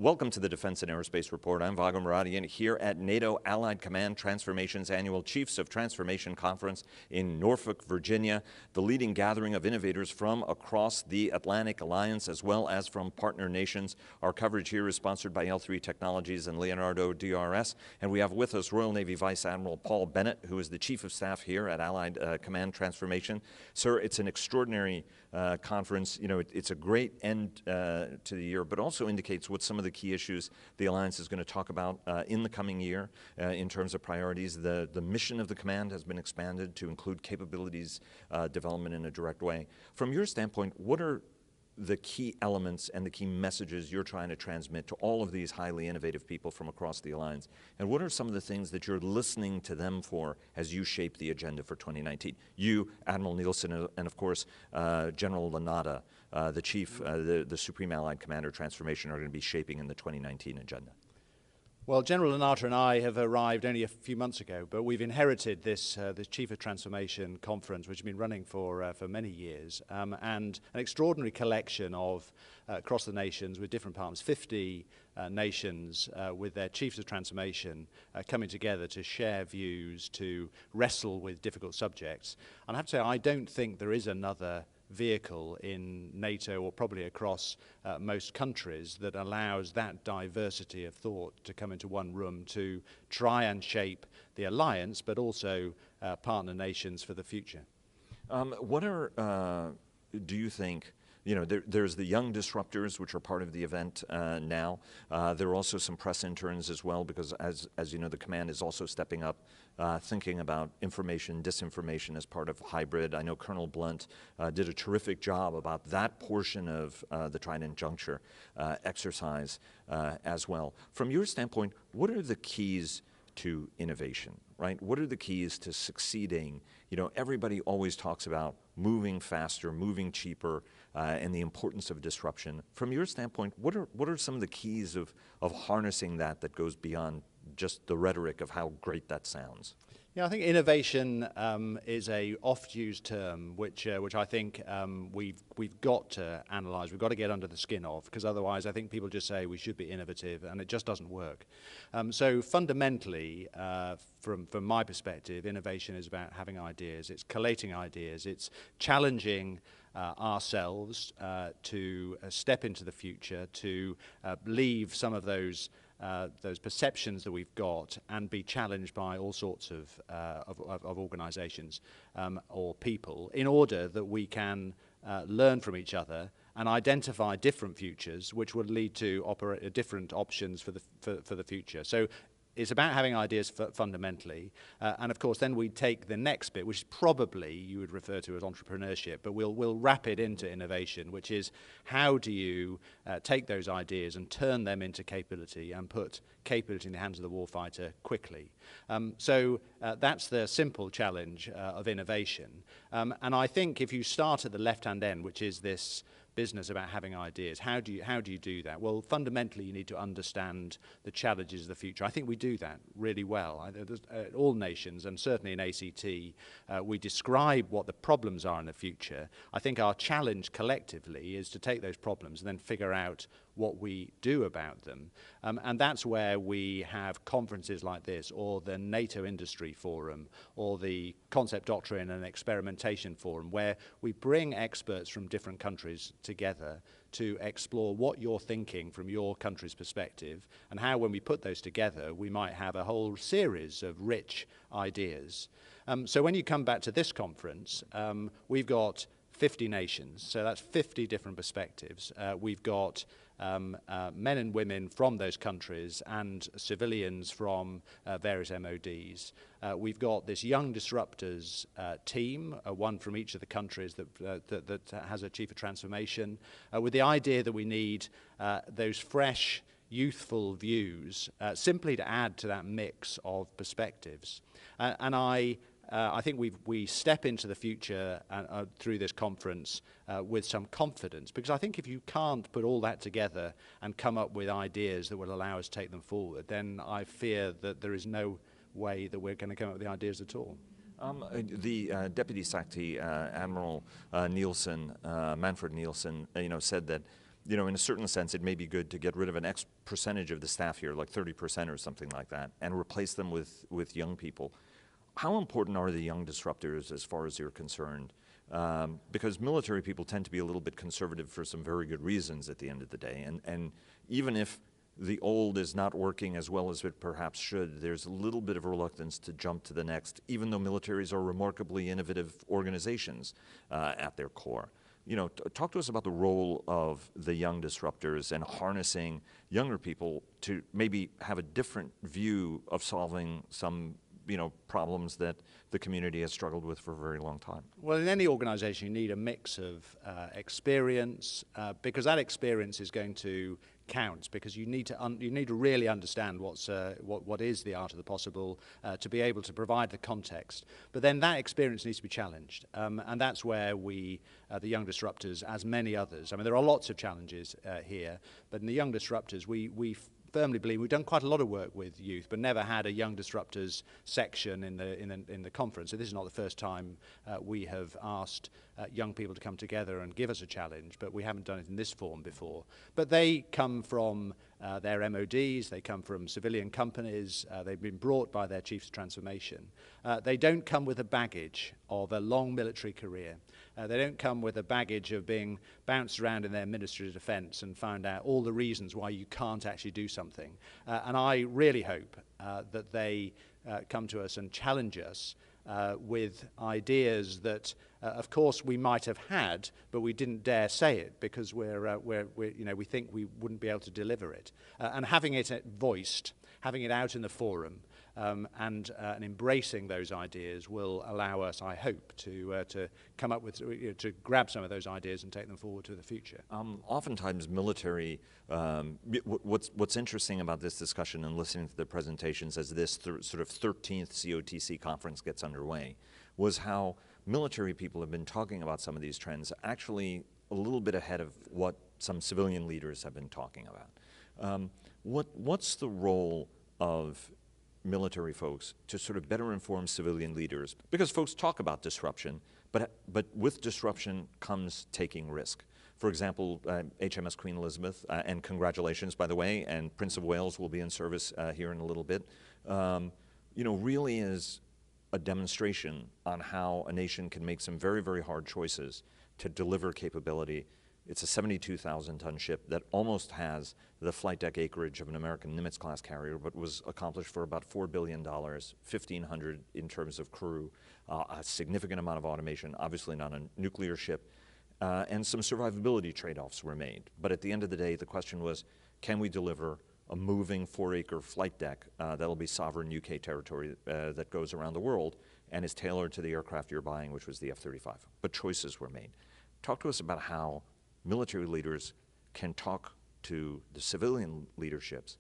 Welcome to the Defense and Aerospace Report. I'm Vago Muradian here at NATO Allied Command Transformation's annual Chiefs of Transformation Conference in Norfolk, Virginia, the leading gathering of innovators from across the Atlantic Alliance as well as from partner nations. Our coverage here is sponsored by L3 Technologies and Leonardo DRS, and we have with us Royal Navy Vice Admiral Paul Bennett, who is the Chief of Staff here at Allied Command Transformation. Sir, it's an extraordinary conference. You know, it's a great end to the year, but also indicates what some of the key issues the Alliance is going to talk about in the coming year in terms of priorities. The mission of the command has been expanded to include capabilities development in a direct way. From your standpoint, what are the key elements and the key messages you're trying to transmit to all of these highly innovative people from across the Alliance? And what are some of the things that you're listening to them for as you shape the agenda for 2019? You, Admiral Nielsen, and of course, General Lanata, the Chief, the Supreme Allied Commander Transformation, are going to be shaping in the 2019 agenda. Well, General Lanata and I have arrived only a few months ago, but we've inherited this Chief of Transformation conference, which has been running for many years, and an extraordinary collection of across the nations with different partners, 50 nations with their Chiefs of Transformation coming together to share views, to wrestle with difficult subjects. And I have to say, I don't think there is another vehicle in NATO or probably across most countries that allows that diversity of thought to come into one room to try and shape the alliance, but also partner nations for the future. What are, do you think, you know, there's the young disruptors, which are part of the event now. There are also some press interns as well, because as you know, the command is also stepping up, thinking about information, disinformation as part of hybrid. I know Colonel Blunt did a terrific job about that portion of the Trident Juncture exercise as well. From your standpoint, what are the keys to innovation, right? What are the keys to succeeding? You know, everybody always talks about moving faster, moving cheaper, and the importance of disruption. From your standpoint, what are some of the keys of harnessing that goes beyond just the rhetoric of how great that sounds? Yeah, I think innovation is a oft-used term, which I think we've got to analyse. We've got to get under the skin of, because otherwise, I think people just say we should be innovative, and it just doesn't work. So fundamentally, from my perspective, innovation is about having ideas. It's collating ideas. It's challenging ourselves to step into the future, to leave some of those perceptions that we've got and be challenged by all sorts of organizations or people in order that we can learn from each other and identify different futures which would lead to different options for the future. So it's about having ideas fundamentally, and of course then we take the next bit, which is probably you would refer to as entrepreneurship, but we'll wrap it into innovation, which is how do you take those ideas and turn them into capability and put capability in the hands of the warfighter quickly. So that's the simple challenge of innovation, and I think if you start at the left-hand end, which is this business about having ideas, how do you do that? Well, fundamentally, you need to understand the challenges of the future. I think we do that really well. All nations, and certainly in ACT, we describe what the problems are in the future. I think our challenge collectively is to take those problems and then figure out what we do about them. And that's where we have conferences like this, or the NATO Industry Forum, or the Concept Doctrine and Experimentation Forum, where we bring experts from different countries together to explore what you're thinking from your country's perspective, and how when we put those together, we might have a whole series of rich ideas. So when you come back to this conference, we've got 50 nations, so that's 50 different perspectives. We've got men and women from those countries and civilians from various MODs. We've got this Young Disruptors team, one from each of the countries that has a Chief of Transformation, with the idea that we need those fresh, youthful views simply to add to that mix of perspectives. And I think we step into the future through this conference with some confidence, because I think if you can't put all that together and come up with ideas that will allow us to take them forward, then I fear that there is no way that we're going to come up with the ideas at all. The Deputy SACT Admiral Nielsen, Manfred Nielsen, said that you know, in a certain sense, it may be good to get rid of an X percentage of the staff here, like 30% or something like that, and replace them with young people. How important are the young disruptors as far as you're concerned? Because military people tend to be a little bit conservative for some very good reasons at the end of the day. And even if the old is not working as well as it perhaps should, there's a little bit of reluctance to jump to the next, even though militaries are remarkably innovative organizations at their core. You know, talk to us about the role of the young disruptors and harnessing younger people to maybe have a different view of solving some, you know, problems that the community has struggled with for a very long time. Well, in any organization, you need a mix of experience, because that experience is going to count, because you need to really understand what is the art of the possible to be able to provide the context. But then that experience needs to be challenged, and that's where we, the young disruptors, as many others, I mean, there are lots of challenges here, but in the young disruptors, we firmly believe we've done quite a lot of work with youth, but never had a young disruptors section in the conference. So this is not the first time we have asked young people to come together and give us a challenge, but we haven't done it in this form before. But they come from their MODs, they come from civilian companies, they've been brought by their chiefs of transformation. They don't come with a baggage of a long military career. They don't come with a baggage of being bounced around in their Ministry of Defence and found out all the reasons why you can't actually do something. And I really hope that they come to us and challenge us with ideas that, of course, we might have had, but we didn't dare say it because we think we wouldn't be able to deliver it. And having it voiced, having it out in the forum, and embracing those ideas will allow us, I hope, to come up with, to grab some of those ideas and take them forward to the future. Oftentimes, military. What's interesting about this discussion and listening to the presentations as this sort of 13th COTC conference gets underway, was how military people have been talking about some of these trends actually a little bit ahead of what some civilian leaders have been talking about. What's the role of military folks to sort of better inform civilian leaders? Because folks talk about disruption, but with disruption comes taking risk. For example, HMS Queen Elizabeth, and congratulations, by the way, and Prince of Wales will be in service here in a little bit, really is a demonstration on how a nation can make some very, very hard choices to deliver capability. It's a 72,000-ton ship that almost has the flight deck acreage of an American Nimitz-class carrier, but was accomplished for about $4 billion, 1,500 in terms of crew, a significant amount of automation, obviously not a nuclear ship, and some survivability trade-offs were made. But at the end of the day, the question was, can we deliver a moving 4-acre flight deck that'll be sovereign UK territory that goes around the world and is tailored to the aircraft you're buying, which was the F-35. But choices were made. Talk to us about how military leaders can talk to the civilian leaderships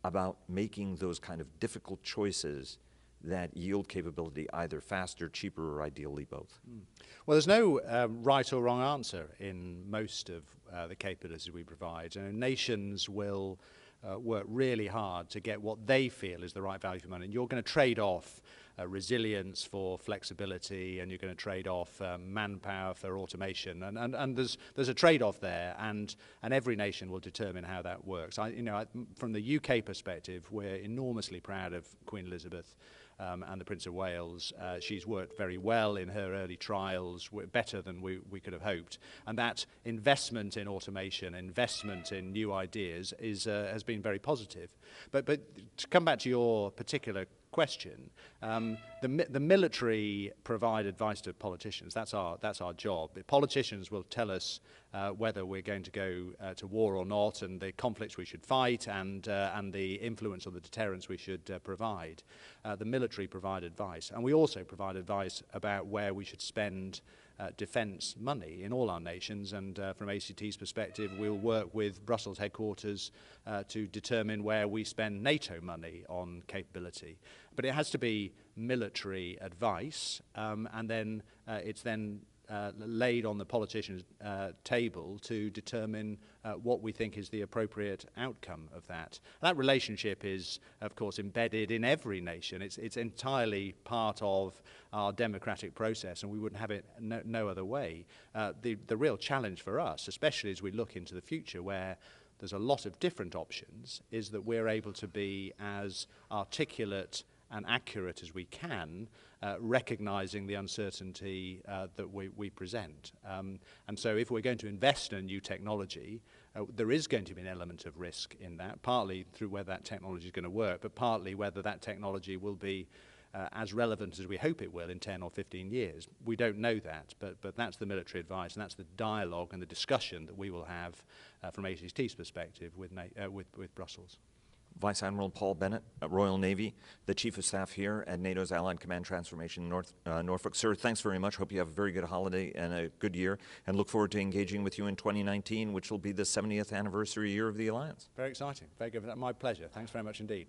about making those kind of difficult choices that yield capability either faster, cheaper, or ideally both. Well, there's no right or wrong answer in most of the capabilities we provide. Nations will work really hard to get what they feel is the right value for money. And you're going to trade off resilience for flexibility, and you're going to trade off manpower for automation, and there's a trade-off there, and every nation will determine how that works. From the UK perspective, we're enormously proud of Queen Elizabeth and the Prince of Wales. She's worked very well in her early trials, better than we could have hoped, and that investment in automation, investment in new ideas has been very positive. But to come back to your particular question, the military provide advice to politicians. That's our job. The politicians will tell us whether we're going to go to war or not, and the conflicts we should fight, and the influence or the deterrence we should provide. The military provide advice, and we also provide advice about where we should spend defence money in all our nations, and from ACT's perspective, we'll work with Brussels headquarters to determine where we spend NATO money on capability. But it has to be military advice, and then it's then laid on the politicians' table to determine what we think is the appropriate outcome of that. That relationship is, of course, embedded in every nation. It's entirely part of our democratic process, and we wouldn't have it no other way. The real challenge for us, especially as we look into the future, where there's a lot of different options, is that we're able to be as articulate and accurate as we can, recognizing the uncertainty that we present. And so if we're going to invest in a new technology, there is going to be an element of risk in that, partly through whether that technology is going to work, but partly whether that technology will be as relevant as we hope it will in 10 or 15 years. We don't know that, but that's the military advice, and that's the dialogue and the discussion that we will have from ACT's perspective with Brussels. Vice Admiral Paul Bennett, Royal Navy, the Chief of Staff here at NATO's Allied Command Transformation in Norfolk. Sir, thanks very much. Hope you have a very good holiday and a good year, and look forward to engaging with you in 2019, which will be the 70th anniversary year of the Alliance. Very exciting. Very good. My pleasure. Thanks very much indeed.